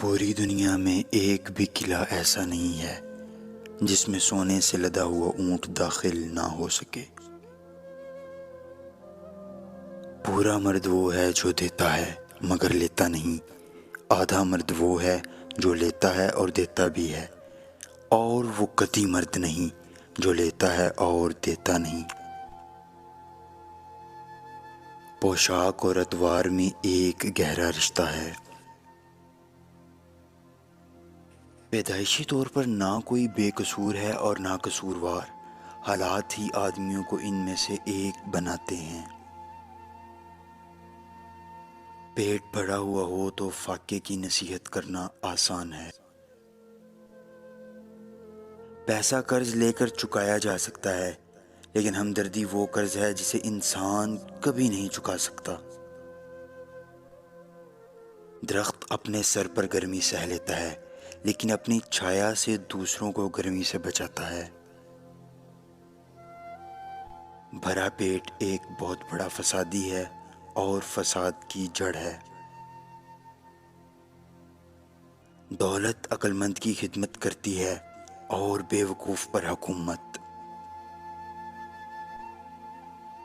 پوری دنیا میں ایک بھی قلعہ ایسا نہیں ہے جس میں سونے سے لدا ہوا اونٹ داخل نہ ہو سکے۔ پورا مرد وہ ہے جو دیتا ہے مگر لیتا نہیں، آدھا مرد وہ ہے جو لیتا ہے اور دیتا بھی ہے، اور وہ کتی مرد نہیں جو لیتا ہے اور دیتا نہیں۔ پوشاک اور اتوار میں ایک گہرا رشتہ ہے۔ پیدائشی طور پر نہ کوئی بے قصور ہے اور نہ قصوروار، حالات ہی آدمیوں کو ان میں سے ایک بناتے ہیں۔ پیٹ بھرا ہوا ہو تو فاقے کی نصیحت کرنا آسان ہے۔ پیسہ قرض لے کر چکایا جا سکتا ہے، لیکن ہمدردی وہ قرض ہے جسے انسان کبھی نہیں چکا سکتا۔ درخت اپنے سر پر گرمی سہ لیتا ہے، لیکن اپنی چھایا سے دوسروں کو گرمی سے بچاتا ہے۔ بھرا پیٹ ایک بہت بڑا فسادی ہے اور فساد کی جڑ ہے۔ دولت عقل مند کی خدمت کرتی ہے اور بے وقوف پر حکومت۔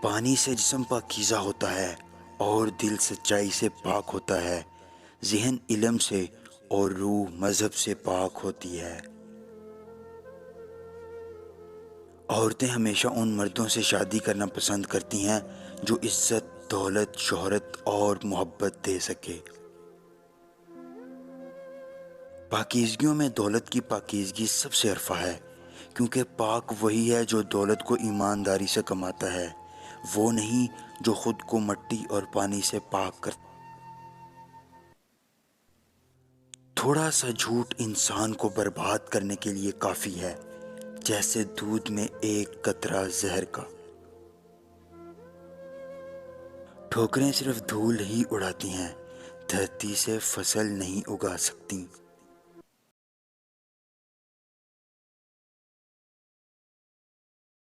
پانی سے جسم پاکیزہ ہوتا ہے اور دل سچائی سے پاک ہوتا ہے، ذہن علم سے اور روح مذہب سے پاک ہوتی ہے۔ عورتیں ہمیشہ ان مردوں سے شادی کرنا پسند کرتی ہیں جو عزت، دولت، شہرت اور محبت دے سکے۔ پاکیزگیوں میں دولت کی پاکیزگی سب سے عرفہ ہے، کیونکہ پاک وہی ہے جو دولت کو ایمانداری سے کماتا ہے، وہ نہیں جو خود کو مٹی اور پانی سے پاک کرتا۔ تھوڑا سا جھوٹ انسان کو برباد کرنے کے لیے کافی ہے، جیسے دودھ میں ایک قطرہ زہر کا۔ ٹھوکریں صرف دھول ہی اڑاتی ہیں، دھرتی سے فصل نہیں اگا سکتی۔